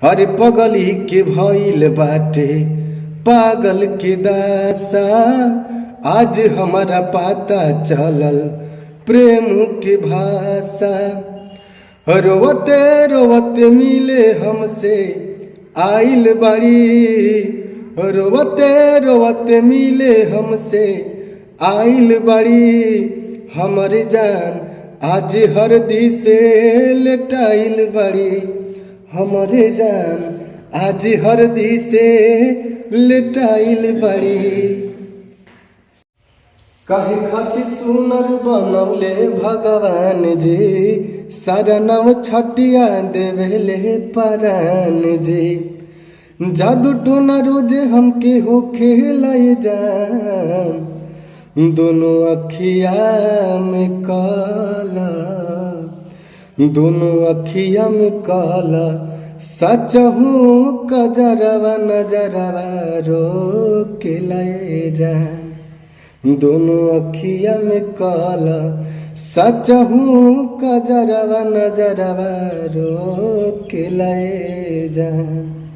अरे पगली के भइल बाटे पागल के दासा। आज हमारा पता चलल प्रेम के भाषा। रोवते रोवते मिले हमसे आइल बड़ी। रोवते रोवते मिले हमसे आइल बड़ी। हमर जान आज हरदी से लेटाइल बड़ी। हमरे जान आज हरदी से लेटाइल बड़ी। काहे खातिर सुनर बनौले भगवान जी, सारा नव छटिया देवेले परान जी। जादू टोना रोज हमके हो खेलाए जान, दोनों अखिया में काला, दोनों अखिया में काला। सच हूँ कजरवा नजरवा रो के लाए जान, दोनों अखिया में काला। सच हूँ कजरवा नजरवा रो के लाए जान।